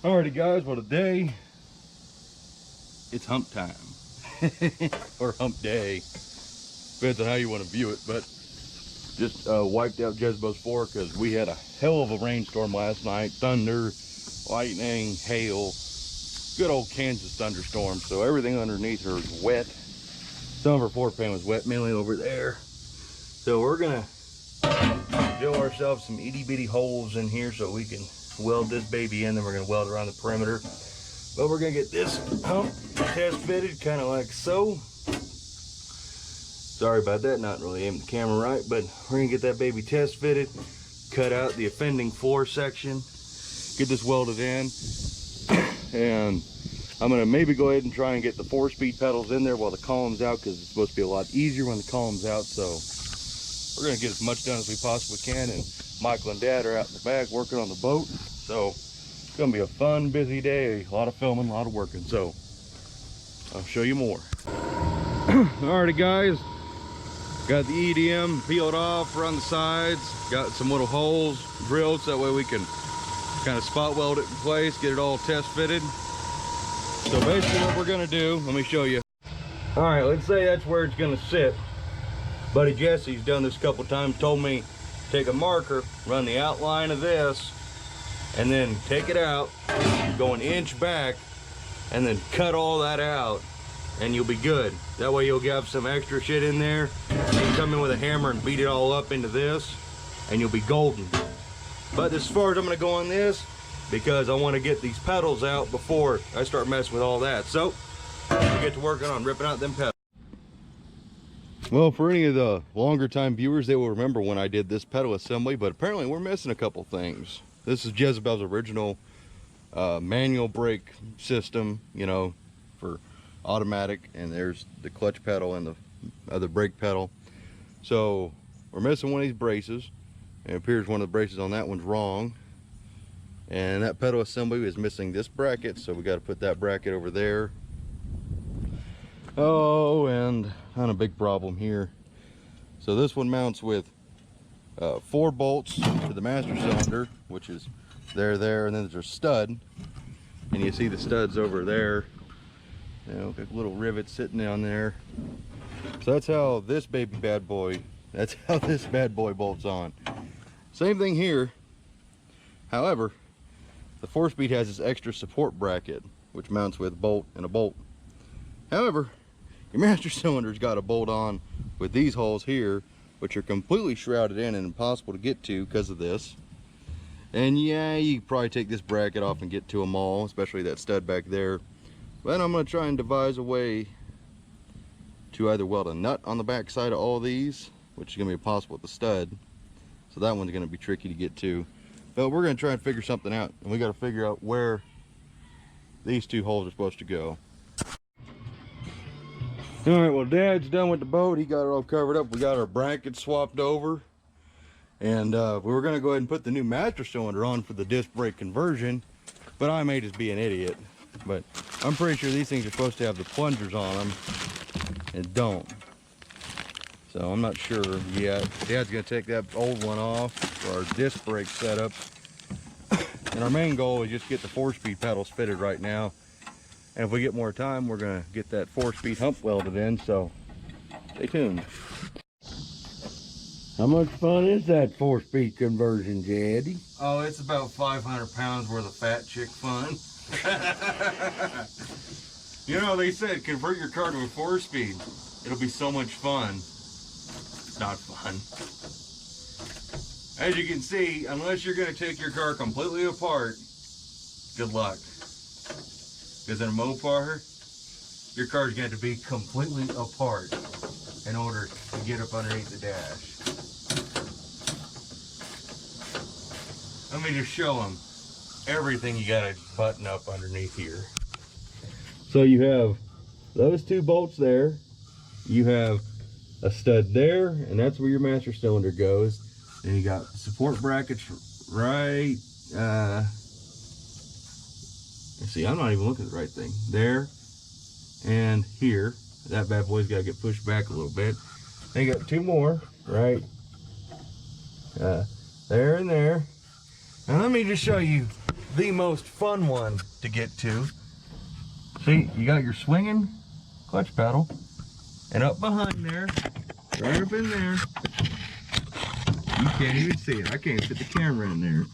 Alrighty guys, well today it's hump time or hump day, depends on how you want to view it. But just wiped out Jezebel's floor because we had a hell of a rainstorm last night. Thunder, lightning, hail, good old Kansas thunderstorm. So everything underneath her is wet. Some of her floor pan was wet, mainly over there. So we're gonna drill ourselves some itty bitty holes in here so we can weld this baby in. Then we're gonna weld around the perimeter. But we're gonna get this hump test fitted, kind of like so. Sorry about that, not really aiming the camera right, but we're gonna get that baby test fitted, cut out the offending floor section, get this welded in, and I'm gonna maybe go ahead and try and get the 4-speed pedals in there while the column's out, because it's supposed to be a lot easier when the column's out. So we're gonna get as much done as we possibly can, and Michael and Dad are out in the back working on the boat. So it's gonna be a fun, busy day, a lot of filming, a lot of working. So I'll show you more. Alrighty guys, got the EDM peeled off around the sides, got some little holes drilled so that way we can kind of spot weld it in place, get it all test fitted. So basically what we're gonna do, let me show you. All right, let's say that's where it's gonna sit. Buddy Jesse's done this a couple times, told me take a marker, run the outline of this, and then take it out, go an inch back, and then cut all that out, and you'll be good. That way you'll have some extra shit in there. You can come in with a hammer and beat it all up into this, and you'll be golden. But as far as I'm gonna go on this, because I want to get these pedals out before I start messing with all that. So we'll get to working on ripping out them pedals. Well, for any of the longer time viewers, they will remember when I did this pedal assembly, but apparently we're missing a couple things. This is Jezebel's original manual brake system, you know, for automatic, and there's the clutch pedal and the other brake pedal. So we're missing one of these braces. It appears one of the braces on that one's wrong. And that pedal assembly is missing this bracket, so we got to put that bracket over there. Oh, and kind of big problem here. So this one mounts with 4 bolts to the master cylinder, which is there, and then there's a stud, and you see the studs over there. You know, a little rivet sitting on there. So that's how this baby bad boy. That's how this bad boy bolts on. Same thing here. However, the 4-speed has this extra support bracket, which mounts with a bolt and a bolt. However, your master cylinder's got a bolt on with these holes here, which are completely shrouded in and impossible to get to because of this. And yeah, you could probably take this bracket off and get to them all, especially that stud back there. But I'm going to try and devise a way to either weld a nut on the back side of all these, which is going to be impossible with the stud. So that one's going to be tricky to get to. But we're going to try and figure something out, and we got to figure out where these 2 holes are supposed to go. All right, well, Dad's done with the boat. He got it all covered up. We got our brackets swapped over, and we were going to go ahead and put the new master cylinder on for the disc brake conversion, but I may just be an idiot. But I'm pretty sure these things are supposed to have the plungers on them and don't. So I'm not sure yet. Dad's gonna take that old one off for our disc brake setup. And our main goal is just get the 4-speed pedals fitted right now. And if we get more time, we're gonna get that 4-speed hump welded in, so stay tuned. How much fun is that 4-speed conversion, Jaddy? Oh, it's about 500 pounds worth of fat chick fun. You know, they said convert your car to a 4-speed. It'll be so much fun. Not fun. As you can see, unless you're going to take your car completely apart, good luck. Because in a Mopar, your car's got to be completely apart in order to get up underneath the dash. Let me just show them everything you got to button up underneath here. So you have those 2 bolts there. You have a stud there, and that's where your master cylinder goes. And you got support brackets right, let's see, I'm not even looking at the right thing. There and here. That bad boy's got to get pushed back a little bit. Then you got 2 more, right? There and there. Now let me just show you the most fun one to get to. See, you got your swinging clutch pedal, and up behind there, right up in there, you can't even see it. I can't fit the camera in there.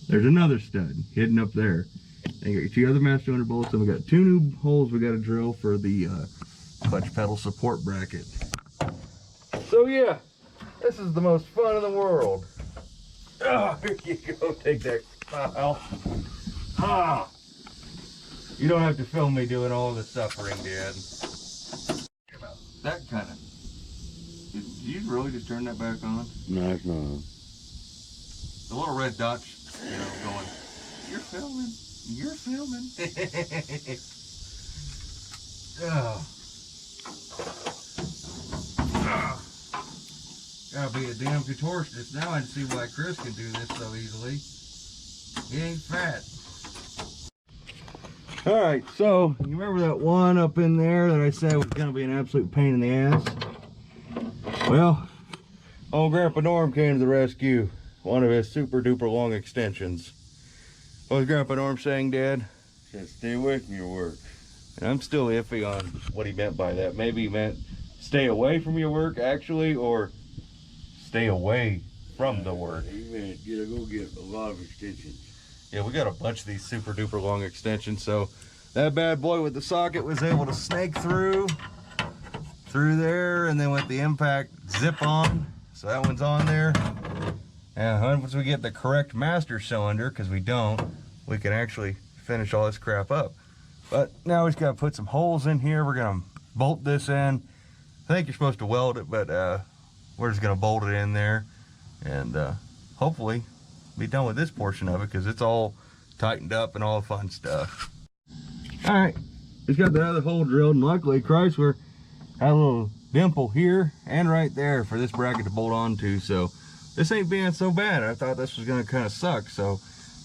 There's another stud hidden up there. And you got your 2 other master cylinder bolts, and we got 2 new holes we got to drill for the clutch pedal support bracket. So yeah, this is the most fun in the world. Oh, here you go. Take that file. Ah. You don't have to film me doing all the suffering, Dad. That kind of. Did you really just turn that back on? No, it's not. The little red dots, you know, going, you're filming. You're filming. Oh. Oh. Gotta be a damn contortionist now and see why Chris can do this so easily. He ain't fat. Alright, so you remember that one up in there that I said was gonna be an absolute pain in the ass? Well, old Grandpa Norm came to the rescue. One of his super duper long extensions. What was Grandpa Norm saying, Dad? He said, stay away from your work. And I'm still iffy on what he meant by that. Maybe he meant stay away from your work, actually, or stay away from the work. He meant go get a lot of extensions. Yeah, we got a bunch of these super duper long extensions, so that bad boy with the socket was able to snake through there, and then with the impact zip on. So that one's on there. And once we get the correct master cylinder, because we don't, we can actually finish all this crap up. But now we just gotta put some holes in here. We're gonna bolt this in. I think you're supposed to weld it, but we're just gonna bolt it in there, and hopefully be done with this portion of it, because it's all tightened up and all the fun stuff. All right, just got the other hole drilled, and luckily Chrysler had a little dimple here and right there for this bracket to bolt onto, so this ain't being so bad. I thought this was gonna kind of suck, so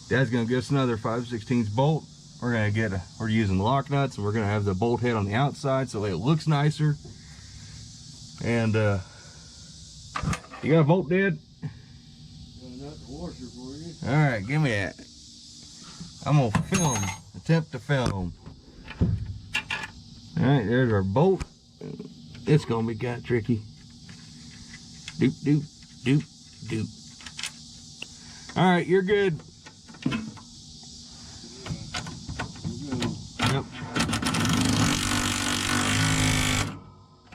Dad's gonna give us another 5/16 bolt. We're using lock nuts, and we're gonna have the bolt head on the outside so it looks nicer. And you got a bolt, Dad? All right, give me that. I'm gonna film, attempt to film. All right, there's our bolt. It's gonna be kind of tricky. Doop, doop, doop, doop. All right, you're good. Yep.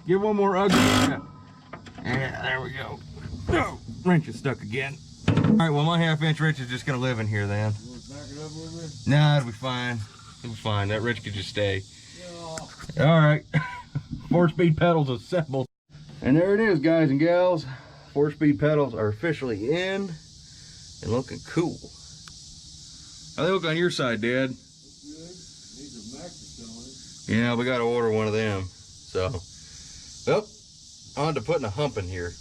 Give one more ugly. Yeah, there we go. Oh, wrench is stuck again. All right, well, my 1/2-inch wrench is just gonna live in here then. You want to back it up a little bit? Nah, it'll be fine. It'll be fine. That wrench could just stay. Yeah. All right. 4-speed pedals assembled. And there it is, guys and gals. 4-speed pedals are officially in and looking cool. How they look on your side, Dad? Good. Needs a master cylinder. Yeah, we gotta order one of them. So, well, on to putting a hump in here.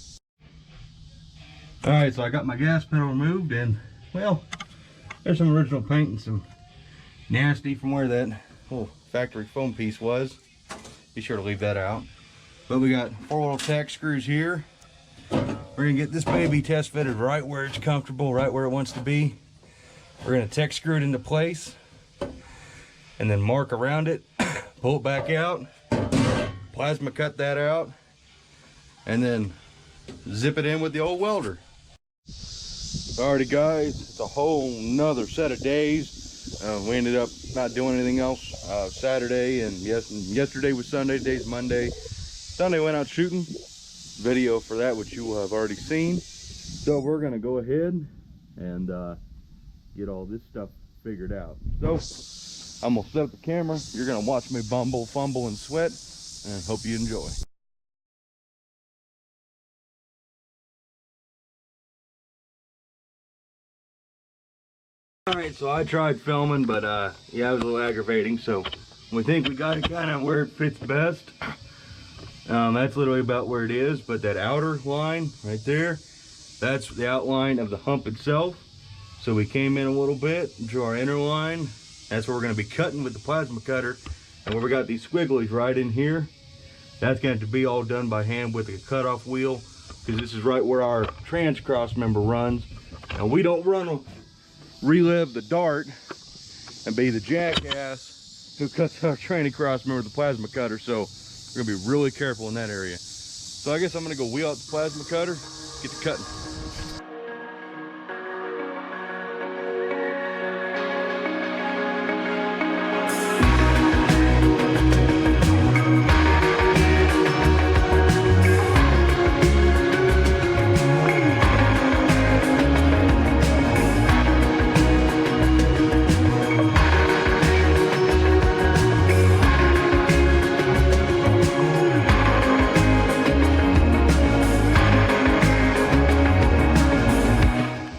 All right, so I got my gas pedal removed, and well, there's some original paint and some nasty from where that little factory foam piece was. Be sure to leave that out. But we got 4 little tack screws here. We're gonna get this baby test fitted right where it's comfortable, right where it wants to be. We're gonna tack screw it into place, and then mark around it, pull it back out, plasma cut that out, and then zip it in with the old welder. Alrighty, guys, it's a whole nother set of days. We ended up not doing anything else Saturday, and yesterday was Sunday, today's Monday. Sunday went out shooting. Video for that, which you will have already seen. So we're gonna go ahead and get all this stuff figured out. So I'm gonna set up the camera. You're gonna watch me bumble, fumble, and sweat, and hope you enjoy. All right, so I tried filming, but yeah, it was a little aggravating. So we think we got it kind of where it fits best. That's literally about where it is, but that outer line right there, that's the outline of the hump itself. So we came in a little bit, drew our inner line. That's where we're going to be cutting with the plasma cutter. And where we got these squigglies right in here, that's going to be all done by hand with a cutoff wheel, because this is right where our trans cross member runs. And we don't relive the dart and be the jackass who cuts our tranny cross member with the plasma cutter. So we're gonna be really careful in that area. So I guess I'm gonna go wheel out the plasma cutter, get to cutting.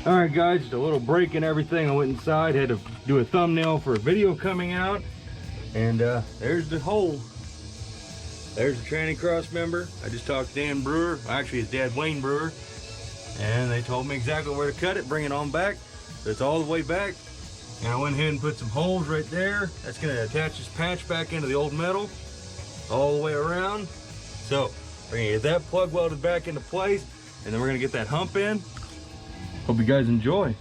Alright guys, just a little break and everything. I went inside, had to do a thumbnail for a video coming out. And there's the hole. There's the tranny cross member. I just talked to Dan Brewer, actually his dad Wayne Brewer. And they told me exactly where to cut it, bring it on back. So it's all the way back. And I went ahead and put some holes right there. That's going to attach this patch back into the old metal all the way around. So we're going to get that plug welded back into place, and then we're going to get that hump in. Hope you guys enjoy.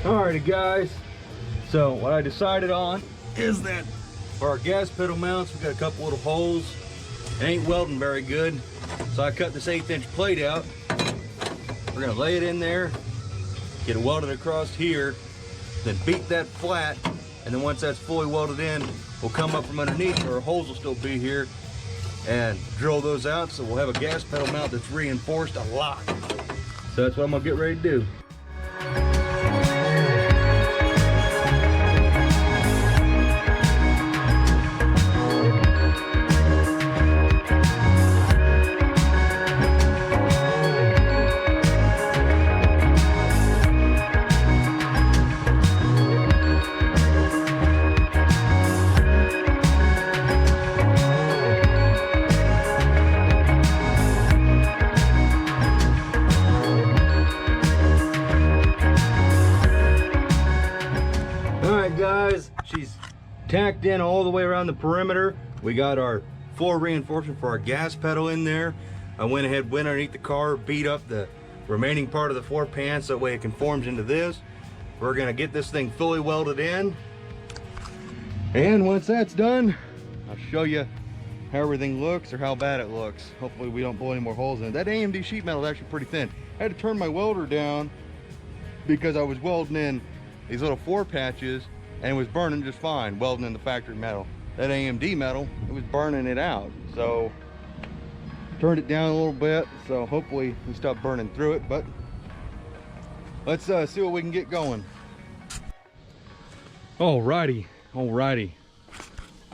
Alrighty guys, so what I decided on is that for our gas pedal mounts, we got a couple little holes. It ain't welding very good, so I cut this 1/8" plate out. We're gonna lay it in there, get it welded across here, then beat that flat, and then once that's fully welded in, we'll come up from underneath, or our holes will still be here, and drill those out, so we'll have a gas pedal mount that's reinforced a lot. So that's what I'm gonna get ready to do. Guys, she's tacked in all the way around the perimeter. We got our floor reinforcement for our gas pedal in there. I went underneath the car, beat up the remaining part of the floor pan so that way it conforms into this. We're gonna get this thing fully welded in, and once that's done, I'll show you how everything looks, or how bad it looks. Hopefully we don't blow any more holes in it. That AMD sheet metal is actually pretty thin. I had to turn my welder down because I was welding in these little floor patches, and it was burning just fine, welding in the factory metal. That AMD metal, it was burning it out. So, turned it down a little bit, so hopefully we stop burning through it, but let's see what we can get going. Alrighty.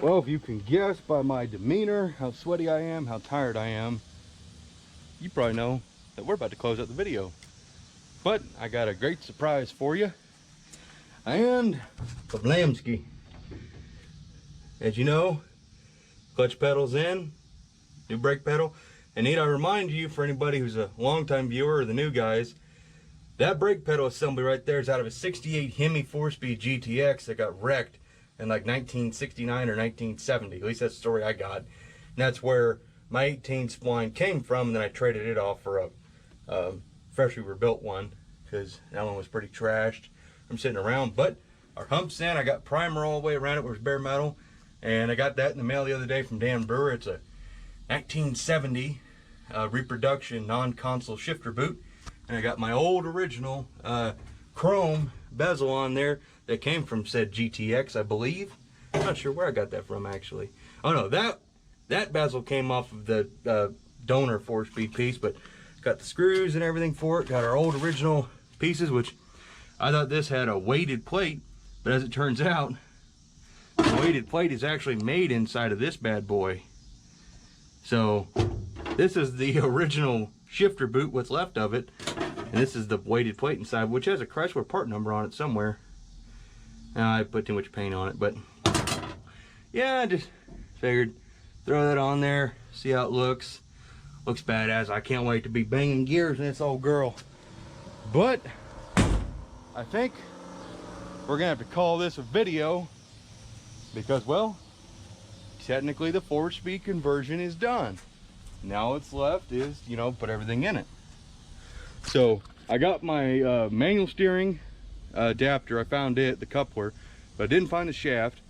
Well, if you can guess by my demeanor, how sweaty I am, how tired I am, you probably know that we're about to close out the video. But I got a great surprise for you. And Kablamski. As you know, clutch pedal's in, new brake pedal. And need I remind you, for anybody who's a longtime viewer or the new guys, that brake pedal assembly right there is out of a 68 Hemi 4-speed GTX that got wrecked in like 1969 or 1970. At least that's the story I got. And that's where my 18 spline came from, and then I traded it off for a freshly rebuilt one, because that one was pretty trashed from sitting around. But our hump's in. I got primer all the way around it, where it's bare metal, and I got that in the mail the other day from Dan Brewer. It's a 1970 reproduction non-console shifter boot, and I got my old original chrome bezel on there that came from said GTX, I believe. I'm not sure where I got that from, actually. Oh no, that bezel came off of the donor 4-speed piece, but got the screws and everything for it. Got our old original pieces, which I thought this had a weighted plate, but as it turns out, the weighted plate is actually made inside of this bad boy. So this is the original shifter boot, what's left of it, and this is the weighted plate inside, which has a Chrysler part number on it somewhere. I put too much paint on it, but yeah, I just figured throw that on there, see how it looks. Looks badass. I can't wait to be banging gears in this old girl. But I think we're gonna have to call this a video because, well, technically the 4-speed conversion is done. Now what's left is, you know, put everything in it. So I got my manual steering adapter. I found it, the coupler, but I didn't find the shaft.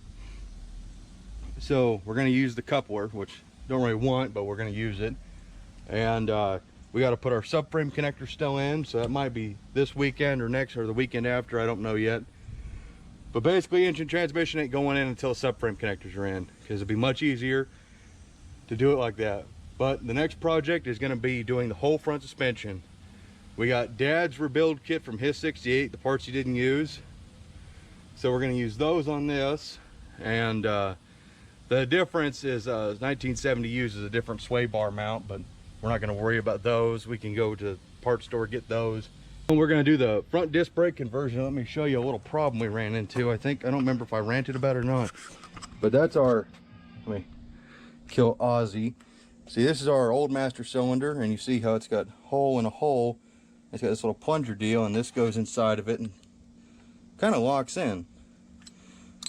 So we're gonna use the coupler, which don't really want, but we're gonna use it. And we got to put our subframe connector still in, so that might be this weekend or next or the weekend after, I don't know yet. But basically engine transmission ain't going in until the subframe connectors are in, because it'd be much easier to do it like that. But the next project is going to be doing the whole front suspension. We got Dad's rebuild kit from his 68, the parts he didn't use, so we're going to use those on this. And the difference is 1970 uses a different sway bar mount, but we're not going to worry about those. We can go to the parts store, get those. And we're going to do the front disc brake conversion. Let me show you a little problem we ran into. I don't remember if I ranted about it or not, but that's our, let me kill Ozzy. See, this is our old master cylinder, and you see how it's got hole in a hole. It's got this little plunger deal, and this goes inside of it and kind of locks in.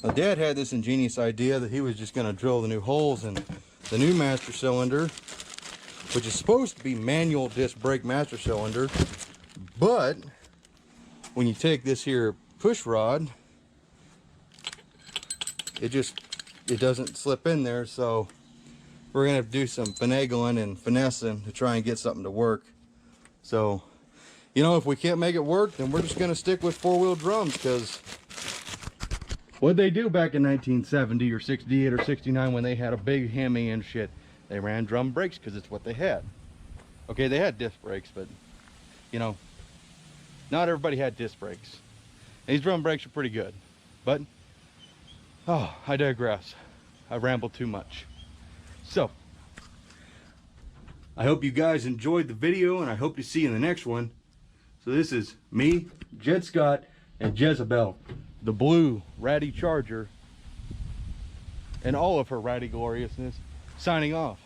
Now, Dad had this ingenious idea that he was just going to drill the new holes in the new master cylinder, which is supposed to be manual disc brake master cylinder, but when you take this here push rod, it doesn't slip in there. So we're gonna have to do some finagling and finessing to try and get something to work. So, you know, if we can't make it work, then we're just gonna stick with 4-wheel drums, because what'd they do back in 1970 or 68 or 69 when they had a big Hemi and shit? They ran drum brakes because it's what they had. Okay, they had disc brakes, but, you know, not everybody had disc brakes. These drum brakes are pretty good. But, oh, I digress. I rambled too much. So, I hope you guys enjoyed the video, and I hope to see you in the next one. So this is me, Jed Scott, and Jezebel, the blue ratty charger, and all of her ratty gloriousness, signing off.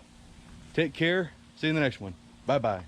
Take care. See you in the next one. Bye bye.